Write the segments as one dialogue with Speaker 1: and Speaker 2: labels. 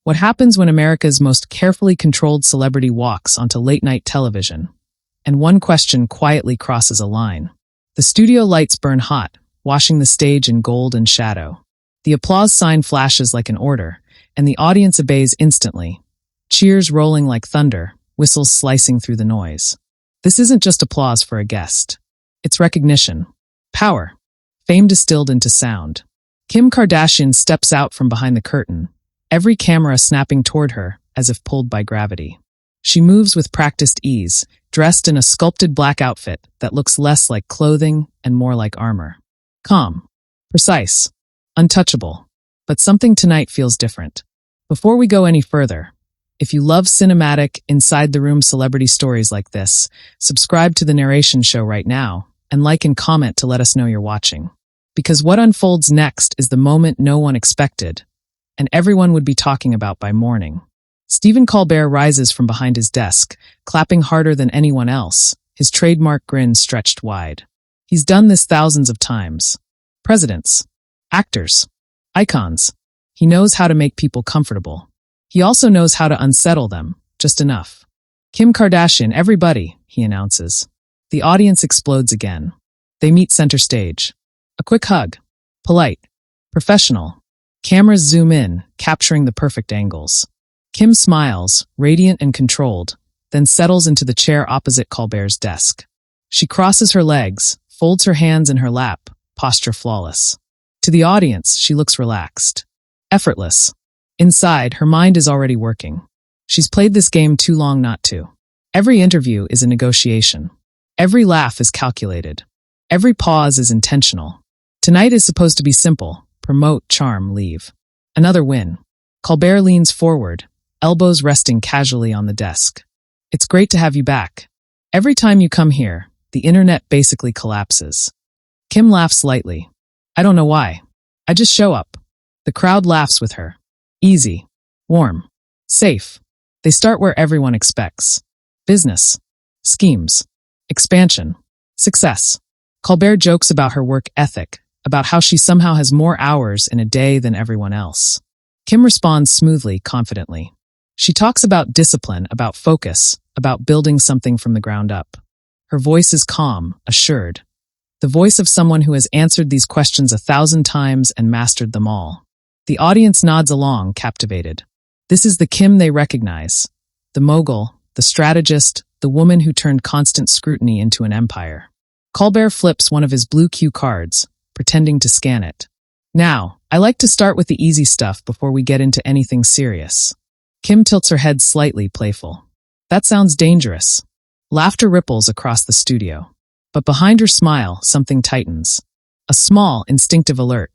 Speaker 1: What happens when America's most carefully controlled celebrity walks onto late-night television? And one question quietly crosses a line. The studio lights burn hot, washing the stage in gold and shadow. The applause sign flashes like an order, and the audience obeys instantly. Cheers rolling like thunder, whistles slicing through the noise. This isn't just applause for a guest. It's recognition. Power. Fame distilled into sound. Kim Kardashian steps out from behind the curtain, every camera snapping toward her as if pulled by gravity. She moves with practiced ease, dressed in a sculpted black outfit that looks less like clothing and more like armor. Calm. Precise. Untouchable. But something tonight feels different. Before we go any further, if you love cinematic, inside-the-room celebrity stories like this, subscribe to the Narration Show right now, and like and comment to let us know you're watching. Because what unfolds next is the moment no one expected, and everyone would be talking about by morning. Stephen Colbert rises from behind his desk, clapping harder than anyone else, his trademark grin stretched wide. He's done this thousands of times. Presidents, actors, icons. He knows how to make people comfortable. He also knows how to unsettle them, just enough. Kim Kardashian, everybody, he announces. The audience explodes again. They meet center stage. A quick hug. Polite. Professional. Cameras zoom in, capturing the perfect angles. Kim smiles, radiant and controlled, then settles into the chair opposite Colbert's desk. She crosses her legs, folds her hands in her lap, posture flawless. To the audience, she looks relaxed. Effortless. Inside, her mind is already working. She's played this game too long not to. Every interview is a negotiation. Every laugh is calculated. Every pause is intentional. Tonight is supposed to be simple. Promote, charm, leave. Another win. Colbert leans forward, elbows resting casually on the desk. It's great to have you back. Every time you come here, the internet basically collapses. Kim laughs lightly. I don't know why. I just show up. The crowd laughs with her. Easy. Warm. Safe. They start where everyone expects. Business. Schemes. Expansion. Success. Colbert jokes about her work ethic, about how she somehow has more hours in a day than everyone else. Kim responds smoothly, confidently. She talks about discipline, about focus, about building something from the ground up. Her voice is calm, assured. The voice of someone who has answered these questions 1,000 times and mastered them all. The audience nods along, captivated. This is the Kim they recognize. The mogul, the strategist, the woman who turned constant scrutiny into an empire. Colbert flips one of his blue cue cards, pretending to scan it. Now, I like to start with the easy stuff before we get into anything serious. Kim tilts her head slightly, playful. That sounds dangerous. Laughter ripples across the studio. But behind her smile, something tightens. A small, instinctive alert.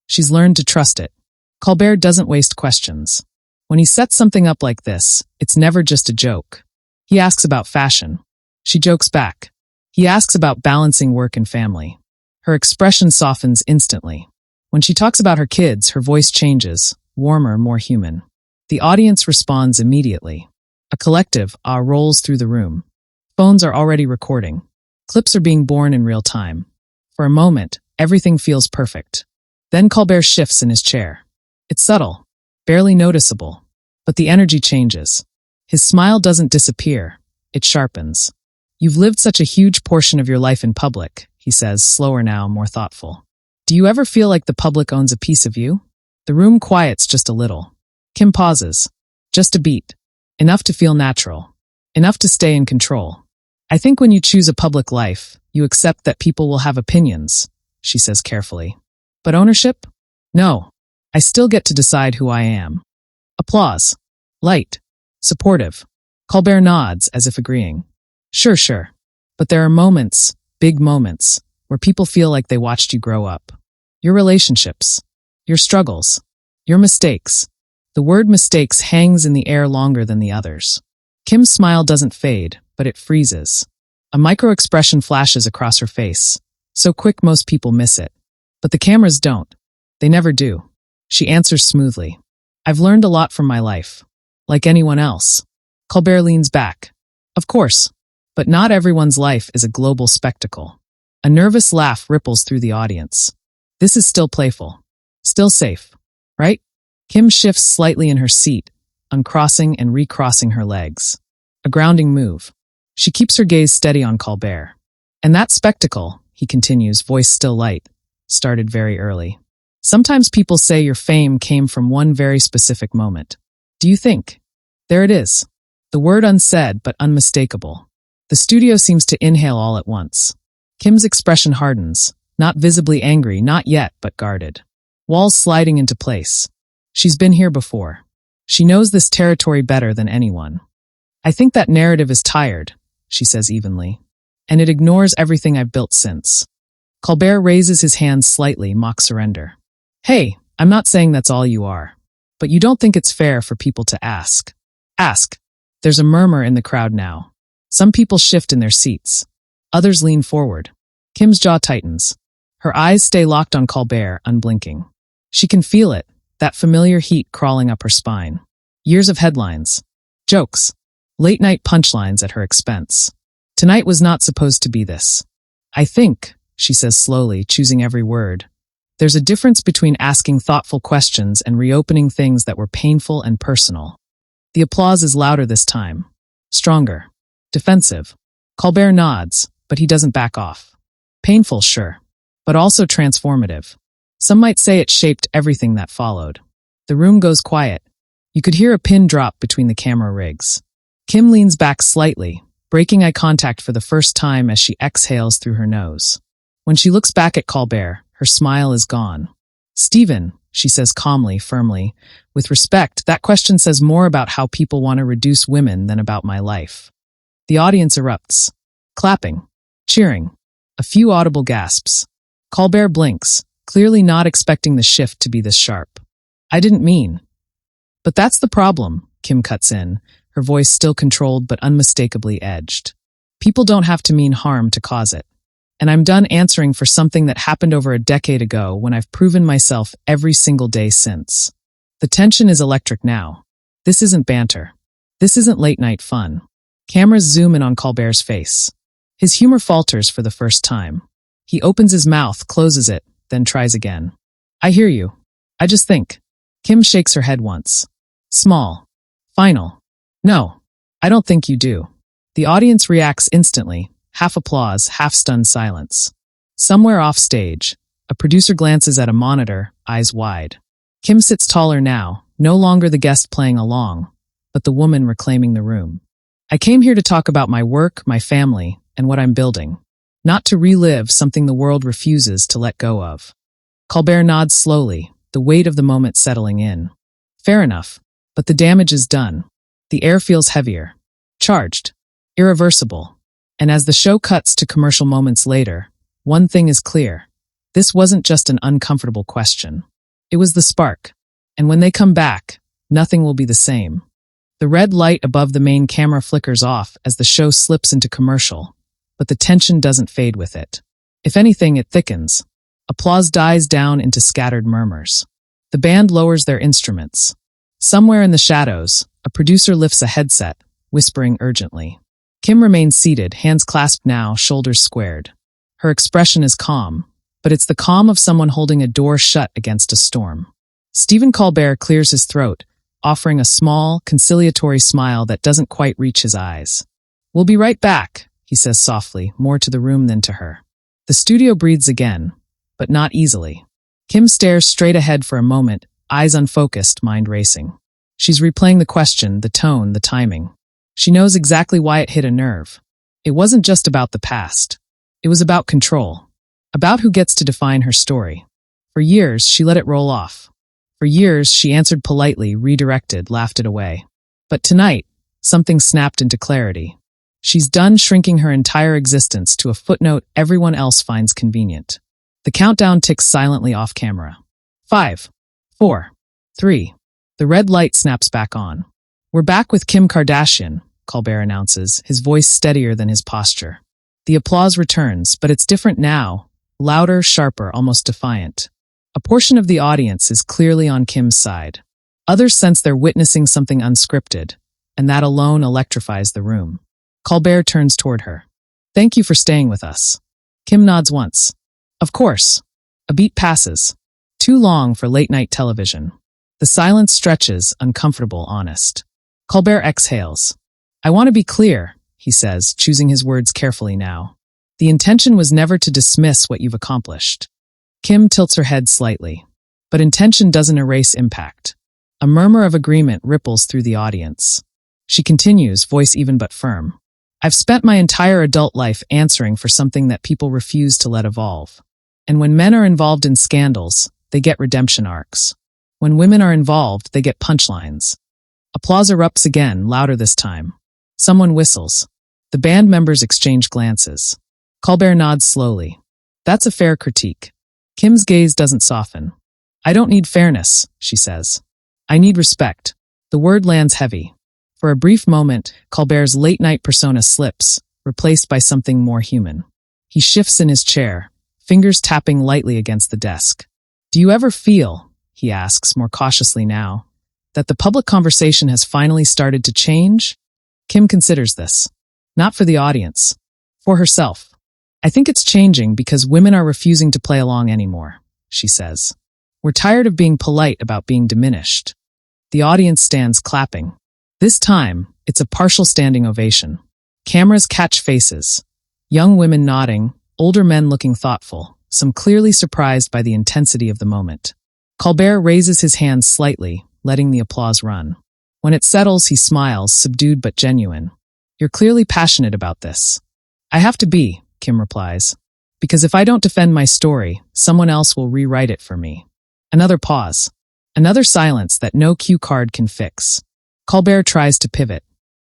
Speaker 1: She's learned to trust it. Colbert doesn't waste questions. When he sets something up like this, it's never just a joke. He asks about fashion. She jokes back. He asks about balancing work and family. Her expression softens instantly. When she talks about her kids, her voice changes, warmer, more human. The audience responds immediately. A collective ah rolls through the room. Phones are already recording. Clips are being born in real time. For a moment, everything feels perfect. Then Colbert shifts in his chair. It's subtle, barely noticeable, but the energy changes. His smile doesn't disappear, it sharpens. You've lived such a huge portion of your life in public, he says, slower now, more thoughtful. Do you ever feel like the public owns a piece of you? The room quiets just a little. Kim pauses. Just a beat. Enough to feel natural. Enough to stay in control. I think when you choose a public life, you accept that people will have opinions, she says carefully. But ownership? No. I still get to decide who I am. Applause. Light. Supportive. Colbert nods as if agreeing. Sure. But there are moments, big moments, where people feel like they watched you grow up. Your relationships. Your struggles. Your mistakes. The word mistakes hangs in the air longer than the others. Kim's smile doesn't fade, but it freezes. A micro-expression flashes across her face, so quick most people miss it. But the cameras don't. They never do. She answers smoothly. I've learned a lot from my life. Like anyone else. Colbert leans back. Of course. But not everyone's life is a global spectacle. A nervous laugh ripples through the audience. This is still playful. Still safe. Right? Kim shifts slightly in her seat, uncrossing and recrossing her legs. A grounding move. She keeps her gaze steady on Colbert. And that spectacle, he continues, voice still light, started very early. Sometimes people say your fame came from one very specific moment. Do you think? There it is. The word unsaid but unmistakable. The studio seems to inhale all at once. Kim's expression hardens, not visibly angry, not yet, but guarded. Walls sliding into place. She's been here before. She knows this territory better than anyone. I think that narrative is tired, she says evenly. And it ignores everything I've built since. Colbert raises his hands slightly, mock surrender. Hey, I'm not saying that's all you are. But you don't think it's fair for people to ask. Ask. There's a murmur in the crowd now. Some people shift in their seats. Others lean forward. Kim's jaw tightens. Her eyes stay locked on Colbert, unblinking. She can feel it, that familiar heat crawling up her spine. Years of headlines. Jokes. Late-night punchlines at her expense. Tonight was not supposed to be this. I think, she says slowly, choosing every word. There's a difference between asking thoughtful questions and reopening things that were painful and personal. The applause is louder this time. Stronger. Defensive. Colbert nods, but he doesn't back off. Painful, sure. But also transformative. Some might say it shaped everything that followed. The room goes quiet. You could hear a pin drop between the camera rigs. Kim leans back slightly, breaking eye contact for the first time as she exhales through her nose. When she looks back at Colbert, her smile is gone. Stephen, she says calmly, firmly, with respect, that question says more about how people want to reduce women than about my life. The audience erupts. Clapping. Cheering. A few audible gasps. Colbert blinks, clearly not expecting the shift to be this sharp. I didn't mean. But that's the problem, Kim cuts in, her voice still controlled but unmistakably edged. People don't have to mean harm to cause it. And I'm done answering for something that happened over a decade ago when I've proven myself every single day since. The tension is electric now. This isn't banter. This isn't late-night fun. Cameras zoom in on Colbert's face. His humor falters for the first time. He opens his mouth, closes it, then tries again. I hear you. I just think. Kim shakes her head once. Small. Final. No. I don't think you do. The audience reacts instantly. Half applause, half stunned silence. Somewhere off stage, a producer glances at a monitor, eyes wide. Kim sits taller now, no longer the guest playing along, but the woman reclaiming the room. I came here to talk about my work, my family, and what I'm building. Not to relive something the world refuses to let go of. Colbert nods slowly, the weight of the moment settling in. Fair enough, but the damage is done. The air feels heavier. Charged. Irreversible. And as the show cuts to commercial moments later, one thing is clear. This wasn't just an uncomfortable question. It was the spark. And when they come back, nothing will be the same. The red light above the main camera flickers off as the show slips into commercial, but the tension doesn't fade with it. If anything, it thickens. Applause dies down into scattered murmurs. The band lowers their instruments. Somewhere in the shadows, a producer lifts a headset, whispering urgently. Kim remains seated, hands clasped now, shoulders squared. Her expression is calm, but it's the calm of someone holding a door shut against a storm. Stephen Colbert clears his throat, offering a small, conciliatory smile that doesn't quite reach his eyes. We'll be right back, he says softly, more to the room than to her. The studio breathes again, but not easily. Kim stares straight ahead for a moment, eyes unfocused, mind racing. She's replaying the question, the tone, the timing. She knows exactly why it hit a nerve. It wasn't just about the past. It was about control. About who gets to define her story. For years, she let it roll off. For years, she answered politely, redirected, laughed it away. But tonight, something snapped into clarity. She's done shrinking her entire existence to a footnote everyone else finds convenient. The countdown ticks silently off camera. 5, 4, 3. The red light snaps back on. We're back with Kim Kardashian, Colbert announces, his voice steadier than his posture. The applause returns, but it's different now, louder, sharper, almost defiant. A portion of the audience is clearly on Kim's side. Others sense they're witnessing something unscripted, and that alone electrifies the room. Colbert turns toward her. Thank you for staying with us. Kim nods once. Of course. A beat passes. Too long for late-night television. The silence stretches, uncomfortable, honest. Colbert exhales. I want to be clear, he says, choosing his words carefully now. The intention was never to dismiss what you've accomplished. Kim tilts her head slightly. But intention doesn't erase impact. A murmur of agreement ripples through the audience. She continues, voice even but firm. I've spent my entire adult life answering for something that people refuse to let evolve. And when men are involved in scandals, they get redemption arcs. When women are involved, they get punchlines. Applause erupts again, louder this time. Someone whistles. The band members exchange glances. Colbert nods slowly. That's a fair critique. Kim's gaze doesn't soften. I don't need fairness, she says. I need respect. The word lands heavy. For a brief moment, Colbert's late-night persona slips, replaced by something more human. He shifts in his chair, fingers tapping lightly against the desk. Do you ever feel, he asks more cautiously now, that the public conversation has finally started to change? Kim considers this. Not for the audience. For herself. I think it's changing because women are refusing to play along anymore, she says. We're tired of being polite about being diminished. The audience stands clapping. This time, it's a partial standing ovation. Cameras catch faces. Young women nodding, older men looking thoughtful, some clearly surprised by the intensity of the moment. Colbert raises his hands slightly, letting the applause run. When it settles, he smiles, subdued but genuine. You're clearly passionate about this. I have to be, Kim replies. Because if I don't defend my story, someone else will rewrite it for me. Another pause. Another silence that no cue card can fix. Colbert tries to pivot.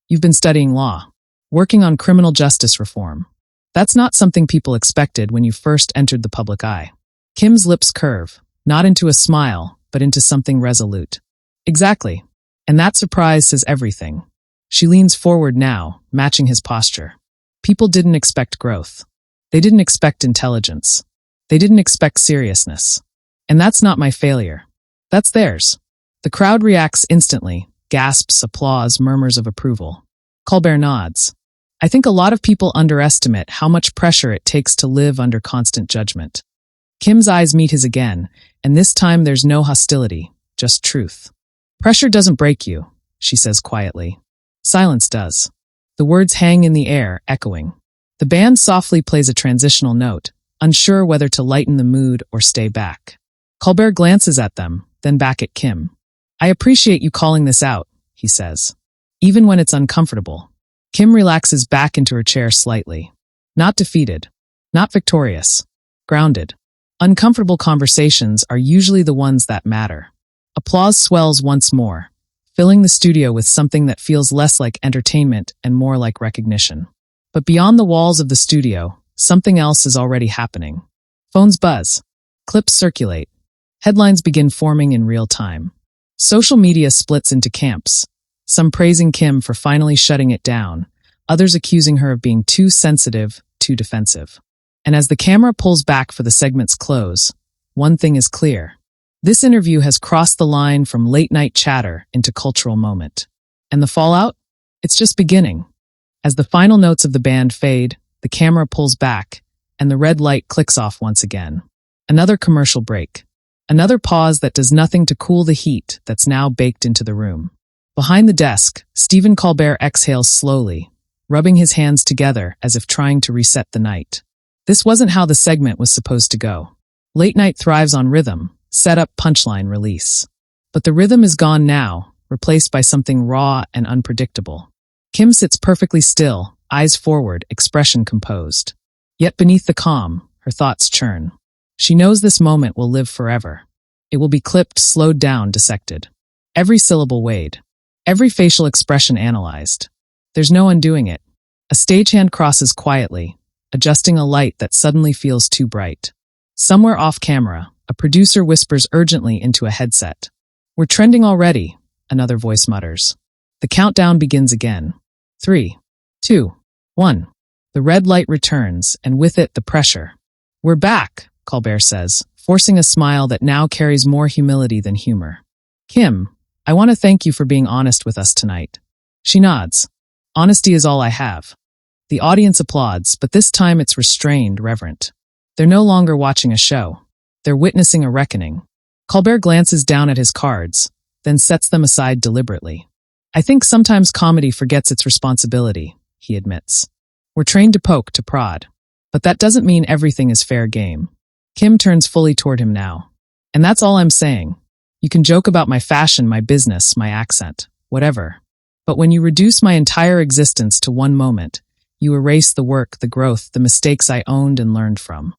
Speaker 1: You've been studying law, working on criminal justice reform. That's not something people expected when you first entered the public eye. Kim's lips curve, not into a smile, but into something resolute. Exactly. And that surprise says everything. She leans forward now, matching his posture. People didn't expect growth. They didn't expect intelligence. They didn't expect seriousness. And that's not my failure. That's theirs. The crowd reacts instantly. Gasps, applause, murmurs of approval. Colbert nods. I think a lot of people underestimate how much pressure it takes to live under constant judgment. Kim's eyes meet his again, and this time there's no hostility, just truth. Pressure doesn't break you, she says quietly. Silence does. The words hang in the air, echoing. The band softly plays a transitional note, unsure whether to lighten the mood or stay back. Colbert glances at them, then back at Kim. I appreciate you calling this out, he says. Even when it's uncomfortable. Kim relaxes back into her chair slightly. Not defeated. Not victorious. Grounded. Uncomfortable conversations are usually the ones that matter. Applause swells once more, filling the studio with something that feels less like entertainment and more like recognition. But beyond the walls of the studio, something else is already happening. Phones buzz. Clips circulate. Headlines begin forming in real time. Social media splits into camps, some praising Kim for finally shutting it down, others accusing her of being too sensitive, too defensive. And as the camera pulls back for the segment's close, one thing is clear. This interview has crossed the line from late-night chatter into cultural moment. And the fallout? It's just beginning. As the final notes of the band fade, the camera pulls back, and the red light clicks off once again. Another commercial break. Another pause that does nothing to cool the heat that's now baked into the room. Behind the desk, Stephen Colbert exhales slowly, rubbing his hands together as if trying to reset the night. This wasn't how the segment was supposed to go. Late night thrives on rhythm, setup, punchline, release. But the rhythm is gone now, replaced by something raw and unpredictable. Kim sits perfectly still, eyes forward, expression composed. Yet beneath the calm, her thoughts churn. She knows this moment will live forever. It will be clipped, slowed down, dissected. Every syllable weighed. Every facial expression analyzed. There's no undoing it. A stagehand crosses quietly, adjusting a light that suddenly feels too bright. Somewhere off camera, a producer whispers urgently into a headset. We're trending already, another voice mutters. The countdown begins again. 3, 2, 1. The red light returns, and with it the pressure. We're back, Colbert says, forcing a smile that now carries more humility than humor. Kim, I want to thank you for being honest with us tonight. She nods. Honesty is all I have. The audience applauds, but this time it's restrained, reverent. They're no longer watching a show. They're witnessing a reckoning. Colbert glances down at his cards, then sets them aside deliberately. I think sometimes comedy forgets its responsibility, he admits. We're trained to poke, to prod. But that doesn't mean everything is fair game. Kim turns fully toward him now. And that's all I'm saying. You can joke about my fashion, my business, my accent, whatever. But when you reduce my entire existence to one moment, you erase the work, the growth, the mistakes I owned and learned from.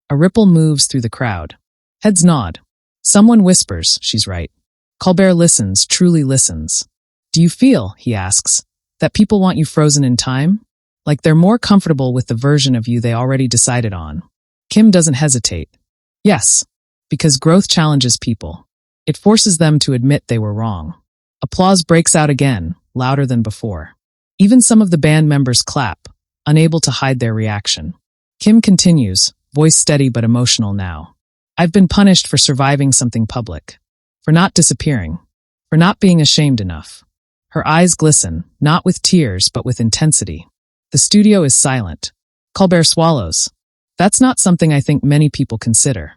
Speaker 1: A ripple moves through the crowd. Heads nod. Someone whispers, she's right. Colbert listens, truly listens. Do you feel, he asks, that people want you frozen in time? Like they're more comfortable with the version of you they already decided on. Kim doesn't hesitate. Yes, because growth challenges people. It forces them to admit they were wrong. Applause breaks out again, louder than before. Even some of the band members clap, unable to hide their reaction. Kim continues, voice steady but emotional now. I've been punished for surviving something public. For not disappearing. For not being ashamed enough. Her eyes glisten, not with tears but with intensity. The studio is silent. Colbert swallows. That's not something I think many people consider.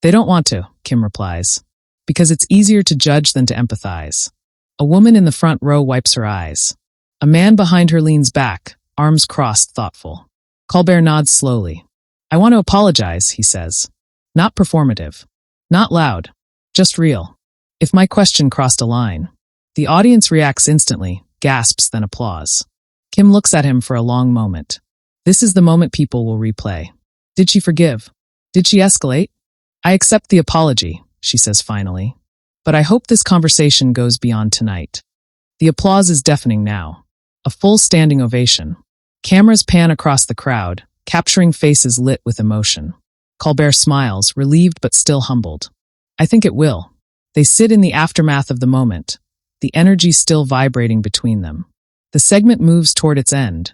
Speaker 1: They don't want to, Kim replies. Because it's easier to judge than to empathize. A woman in the front row wipes her eyes. A man behind her leans back, arms crossed, thoughtful. Colbert nods slowly. I want to apologize, he says. Not performative. Not loud. Just real. If my question crossed a line. The audience reacts instantly, gasps, then applause. Kim looks at him for a long moment. This is the moment people will replay. Did she forgive? Did she escalate? I accept the apology, she says finally. But I hope this conversation goes beyond tonight. The applause is deafening now. A full standing ovation. Cameras pan across the crowd, capturing faces lit with emotion. Colbert smiles, relieved but still humbled. I think it will. They sit in the aftermath of the moment, the energy still vibrating between them. The segment moves toward its end,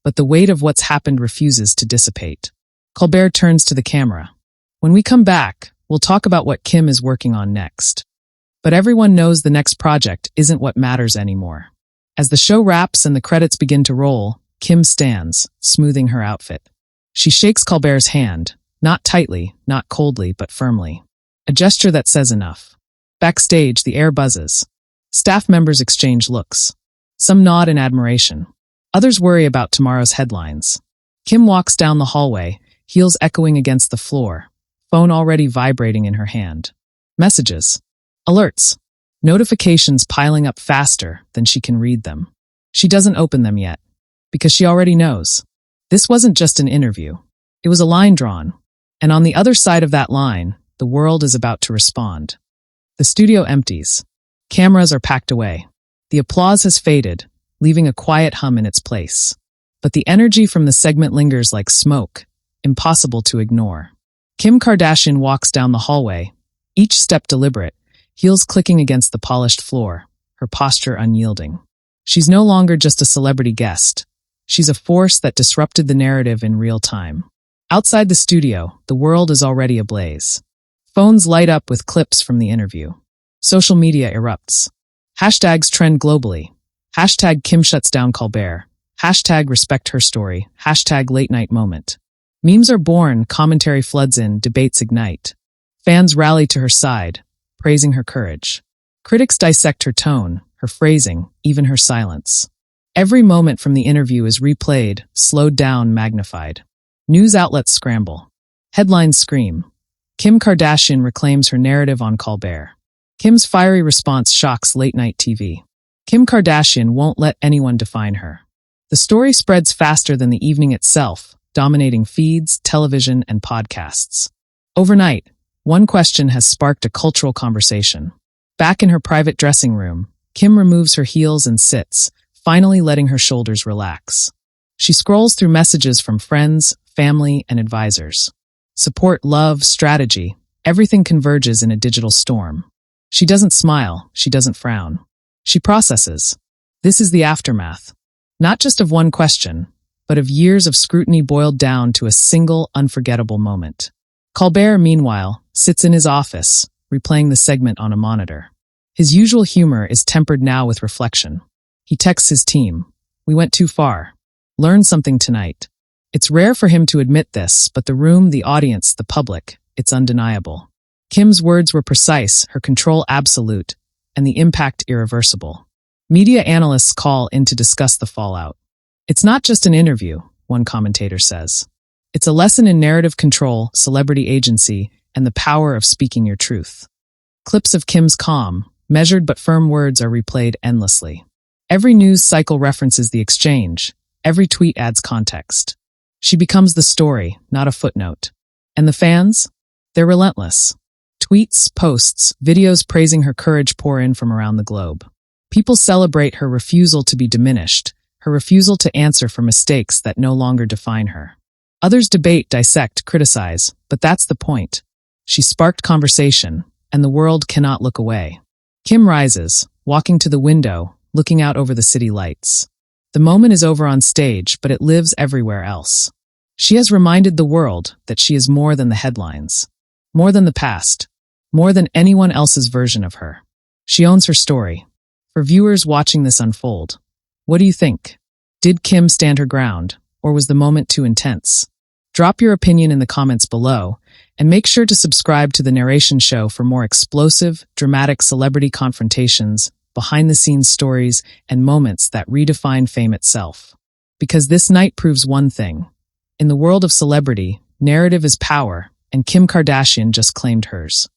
Speaker 1: but the weight of what's happened refuses to dissipate. Colbert turns to the camera. When we come back, we'll talk about what Kim is working on next. But everyone knows the next project isn't what matters anymore. As the show wraps and the credits begin to roll, Kim stands, smoothing her outfit. She shakes Colbert's hand, not tightly, not coldly, but firmly. A gesture that says enough. Backstage, the air buzzes. Staff members exchange looks. Some nod in admiration. Others worry about tomorrow's headlines. Kim walks down the hallway, heels echoing against the floor, phone already vibrating in her hand. Messages. Alerts. Notifications piling up faster than she can read them. She doesn't open them yet, because she already knows. This wasn't just an interview. It was a line drawn. And on the other side of that line, the world is about to respond. The studio empties. Cameras are packed away. The applause has faded, leaving a quiet hum in its place. But the energy from the segment lingers like smoke, impossible to ignore. Kim Kardashian walks down the hallway, each step deliberate, heels clicking against the polished floor, her posture unyielding. She's no longer just a celebrity guest. She's a force that disrupted the narrative in real time. Outside the studio, the world is already ablaze. Phones light up with clips from the interview. Social media erupts. Hashtags trend globally. Hashtag Kim shuts down Colbert. Hashtag respect her story. Hashtag late night moment. Memes are born, commentary floods in, debates ignite. Fans rally to her side, praising her courage. Critics dissect her tone, her phrasing, even her silence. Every moment from the interview is replayed, slowed down, magnified. News outlets scramble. Headlines scream. Kim Kardashian reclaims her narrative on Colbert. Kim's fiery response shocks late-night TV. Kim Kardashian won't let anyone define her. The story spreads faster than the evening itself, dominating feeds, television, and podcasts. Overnight, one question has sparked a cultural conversation. Back in her private dressing room, Kim removes her heels and sits, finally letting her shoulders relax. She scrolls through messages from friends, family, and advisors. Support, love, strategy, everything converges in a digital storm. She doesn't smile, she doesn't frown. She processes. This is the aftermath. Not just of one question, but of years of scrutiny boiled down to a single, unforgettable moment. Colbert, meanwhile, sits in his office, replaying the segment on a monitor. His usual humor is tempered now with reflection. He texts his team. We went too far. Learn something tonight. It's rare for him to admit this, but the room, the audience, the public, it's undeniable. Kim's words were precise, her control absolute, and the impact irreversible. Media analysts call in to discuss the fallout. It's not just an interview, one commentator says. It's a lesson in narrative control, celebrity agency, and the power of speaking your truth. Clips of Kim's calm, measured but firm words are replayed endlessly. Every news cycle references the exchange. Every tweet adds context. She becomes the story, not a footnote. And the fans? They're relentless. Tweets, posts, videos praising her courage pour in from around the globe. People celebrate her refusal to be diminished, her refusal to answer for mistakes that no longer define her. Others debate, dissect, criticize, but that's the point. She sparked conversation, and the world cannot look away. Kim rises, walking to the window, looking out over the city lights. The moment is over on stage, but it lives everywhere else. She has reminded the world that she is more than the headlines, more than the past, more than anyone else's version of her. She owns her story. For viewers watching this unfold, what do you think? Did Kim stand her ground, or was the moment too intense? Drop your opinion in the comments below, and make sure to subscribe to The Narration Show for more explosive, dramatic celebrity confrontations, behind-the-scenes stories, and moments that redefine fame itself. Because this night proves one thing. In the world of celebrity, narrative is power, and Kim Kardashian just claimed hers.